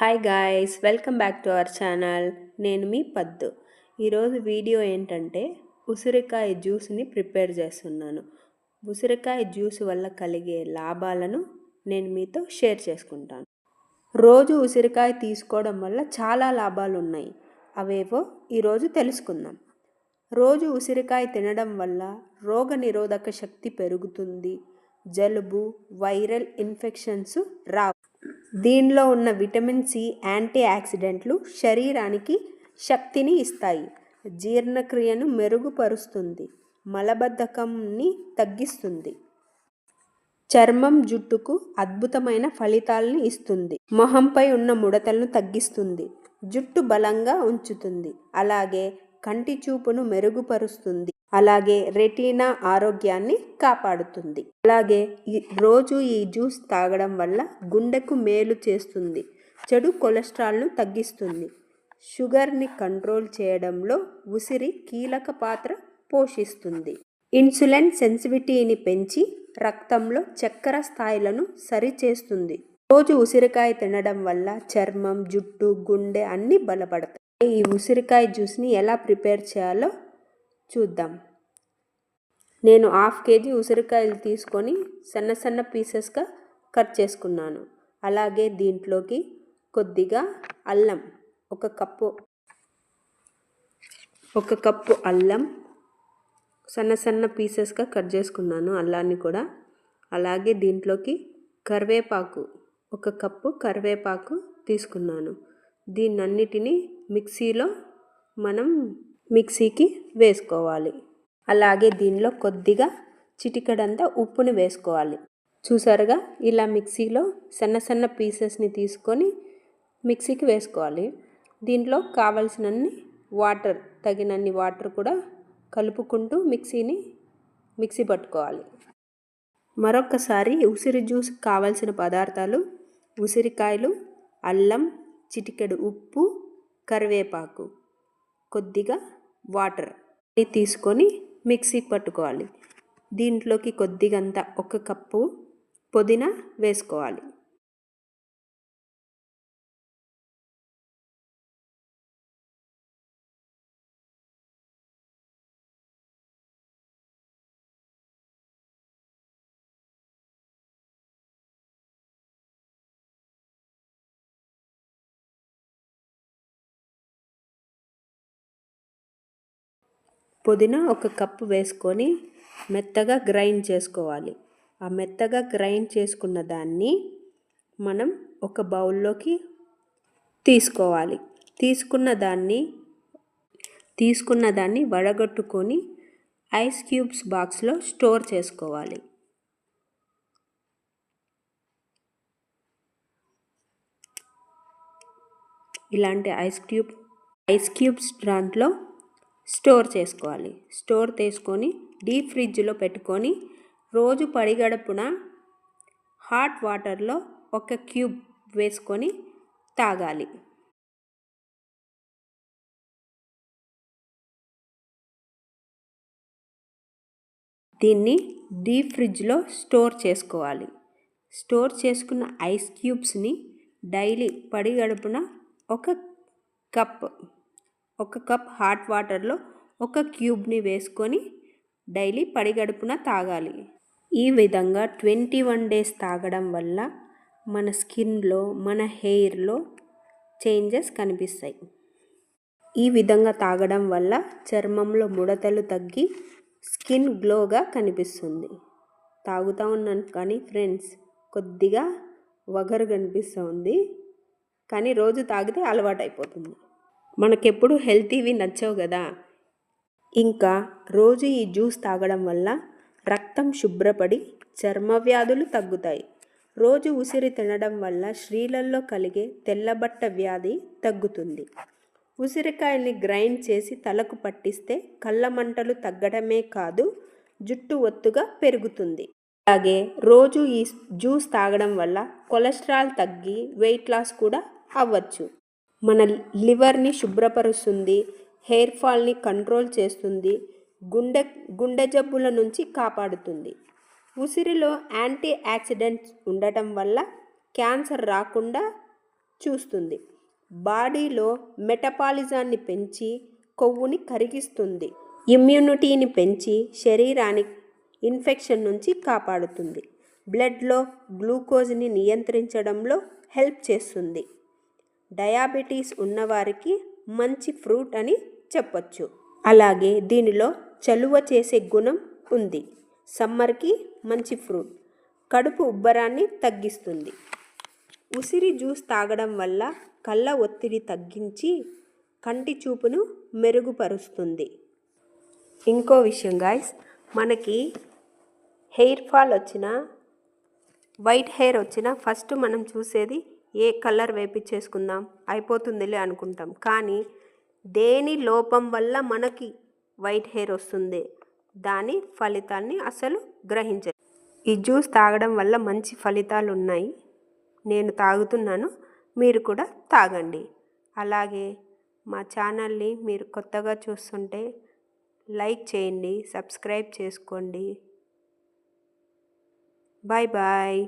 Hi guys, welcome back to our channel. నేను మీ పద్దు. ఈరోజు వీడియో ఏంటంటే ఉసిరికాయ జ్యూస్ని ప్రిపేర్ చేస్తున్నాను. ఉసిరికాయ జ్యూస్ వల్ల కలిగే లాభాలను నేను మీతో షేర్ చేసుకుంటాను. రోజు ఉసిరికాయ తీసుకోవడం వల్ల చాలా లాభాలు ఉన్నాయి. అవేవో ఈరోజు తెలుసుకుందాం. రోజు ఉసిరికాయ తినడం వల్ల రోగనిరోధక శక్తి పెరుగుతుంది. జలుబు, వైరల్ ఇన్ఫెక్షన్స్ రావు. దీనిలో ఉన్న విటమిన్ సి యాంటీ ఆక్సిడెంట్లు శరీరానికి శక్తిని ఇస్తాయి. జీర్ణక్రియను మెరుగుపరుస్తుంది. మలబద్ధకంని తగ్గిస్తుంది. చర్మం, జుట్టుకు అద్భుతమైన ఫలితాలను ఇస్తుంది. మొహంపై ఉన్న ముడతలను తగ్గిస్తుంది. జుట్టు బలంగా ఉంచుతుంది. అలాగే కంటి చూపును మెరుగుపరుస్తుంది. అలాగే రెటీనా ఆరోగ్యాన్ని కాపాడుతుంది. అలాగే రోజు ఈ జ్యూస్ తాగడం వల్ల గుండెకు మేలు చేస్తుంది. చెడు కొలెస్ట్రాల్ను తగ్గిస్తుంది. షుగర్ని కంట్రోల్ చేయడంలో ఉసిరి కీలక పాత్ర పోషిస్తుంది. ఇన్సులిన్ సెన్సిటివిటీని పెంచి రక్తంలో చక్కెర స్థాయిలను సరిచేస్తుంది. రోజు ఉసిరికాయ తినడం వల్ల చర్మం, జుట్టు, గుండె అన్నీ బలపడతాయి. ఈ ఉసిరికాయ జ్యూస్ని ఎలా ప్రిపేర్ చేయాలో చూద్దాం. నేను 1/2 kg ఉసిరికాయలు తీసుకొని సన్న సన్న పీసెస్గా కట్ చేసుకున్నాను. అలాగే దీంట్లోకి కొద్దిగా అల్లం, ఒక కప్పు అల్లం సన్న సన్న పీసెస్గా కట్ చేసుకున్నాను. అల్లాన్ని కూడా. అలాగే దీంట్లోకి కరివేపాకు, 1 కప్పు కరివేపాకు తీసుకున్నాను. దీన్నన్నిటినీ మిక్సీకి వేసుకోవాలి. అలాగే దీనిలో కొద్దిగా చిటికెడంతా ఉప్పుని వేసుకోవాలి. చూసారుగా, ఇలా మిక్సీలో సన్న సన్న పీసెస్ని తీసుకొని మిక్సీకి వేసుకోవాలి. దీంట్లో కావలసినన్ని వాటర్, తగినన్ని వాటర్ కూడా కలుపుకుంటూ మిక్సీ పట్టుకోవాలి. మరొకసారి ఉసిరి జ్యూస్ కావలసిన పదార్థాలు: ఉసిరికాయలు, అల్లం, చిటికెడు ఉప్పు, కరివేపాకు, కొద్దిగా వాటర్ తీసుకొని మిక్సీ పట్టుకోవాలి. దీంట్లోకి కొద్దిగంత 1 కప్పు పుదీనా వేసుకోవాలి. పుదీనా 1 కప్పు వేసుకొని మెత్తగా గ్రైండ్ చేసుకోవాలి. ఆ మెత్తగా గ్రైండ్ చేసుకున్న దాన్ని మనం ఒక బౌల్లోకి తీసుకోవాలి. తీసుకున్న దాన్ని వడగట్టుకొని ఐస్ క్యూబ్స్ బాక్స్లో స్టోర్ చేసుకోవాలి. ఇలాంటి ఐస్ క్యూబ్స్ దాంట్లో స్టోర్ చేసుకోవాలి. స్టోర్ చేసుకొని డీప్ ఫ్రిడ్జ్లో పెట్టుకొని రోజు పడిగడుపున హాట్ వాటర్లో 1 క్యూబ్ వేసుకొని తాగాలి. దీన్ని డీప్ ఫ్రిడ్జ్లో స్టోర్ చేసుకోవాలి. స్టోర్ చేసుకున్న ఐస్ క్యూబ్స్ని డైలీ పడిగడుపున 1 కప్ హాట్ వాటర్లో 1 క్యూబ్ని వేసుకొని డైలీ పడిగడుపున తాగాలి. ఈ విధంగా 21 days తాగడం వల్ల మన స్కిన్లో, మన హెయిర్లో చేంజెస్ కనిపిస్తాయి. ఈ విధంగా తాగడం వల్ల చర్మంలో ముడతలు తగ్గి స్కిన్ గ్లోగా కనిపిస్తుంది. తాగుతూ ఉన్నాను కానీ ఫ్రెండ్స్, కొద్దిగా వగరు కనిపిస్తుంది. కానీ రోజు తాగితే అలవాటు అయిపోతుంది. మనకెప్పుడు హెల్తీవి నచ్చవు కదా. ఇంకా రోజు ఈ జ్యూస్ తాగడం వల్ల రక్తం శుభ్రపడి చర్మ వ్యాధులు తగ్గుతాయి. రోజు ఉసిరి తినడం వల్ల స్త్రీలలో కలిగే తెల్లబట్ట వ్యాధి తగ్గుతుంది. ఉసిరికాయల్ని గ్రైండ్ చేసి తలకు పట్టిస్తే కళ్ళ మంటలు తగ్గడమే కాదు, జుట్టు ఒత్తుగా పెరుగుతుంది. అలాగే రోజు ఈ జ్యూస్ తాగడం వల్ల కొలెస్ట్రాల్ తగ్గి వెయిట్ లాస్ కూడా అవ్వచ్చు. మన లివర్ని శుభ్రపరుస్తుంది. హెయిర్ ఫాల్ని కంట్రోల్ చేస్తుంది. గుండె జబ్బుల నుంచి కాపాడుతుంది. ఉసిరిలో యాంటీ ఆక్సిడెంట్స్ ఉండటం వల్ల క్యాన్సర్ రాకుండా చూస్తుంది. బాడీలో మెటబాలిజాన్ని పెంచి కొవ్వుని కరిగిస్తుంది. ఇమ్యూనిటీని పెంచి శరీరాన్ని ఇన్ఫెక్షన్ నుంచి కాపాడుతుంది. బ్లడ్లో గ్లూకోజ్ని నియంత్రించడంలో హెల్ప్ చేస్తుంది. డయాబెటీస్ ఉన్నవారికి మంచి ఫ్రూట్ అని చెప్పొచ్చు. అలాగే దీనిలో చలువ చేసే గుణం ఉంది. సమ్మర్కి మంచి ఫ్రూట్. కడుపు ఉబ్బరాన్ని తగ్గిస్తుంది. ఉసిరి జ్యూస్ తాగడం వల్ల కళ్ళ ఒత్తిడి తగ్గించి కంటి చూపును మెరుగుపరుస్తుంది. ఇంకో విషయం గాయ్స్, మనకి హెయిర్ ఫాల్ వచ్చినా, వైట్ హెయిర్ వచ్చినా ఫస్ట్ మనం చూసేది ఏ కలర్ వేపించేసుకుందాం అయిపోతుందిలే అనుకుంటాం. కానీ దేని లోపం వల్ల మనకి వైట్ హెయిర్ వస్తుంది, దాని ఫలితాన్ని అసలు గ్రహించరు. ఈ జ్యూస్ తాగడం వల్ల మంచి ఫలితాలు ఉన్నాయి. నేను తాగుతున్నాను, మీరు కూడా తాగండి. అలాగే మా ఛానల్ని మీరు కొత్తగా చూస్తుంటే లైక్ చేయండి, సబ్స్క్రైబ్ చేసుకోండి. Bye bye.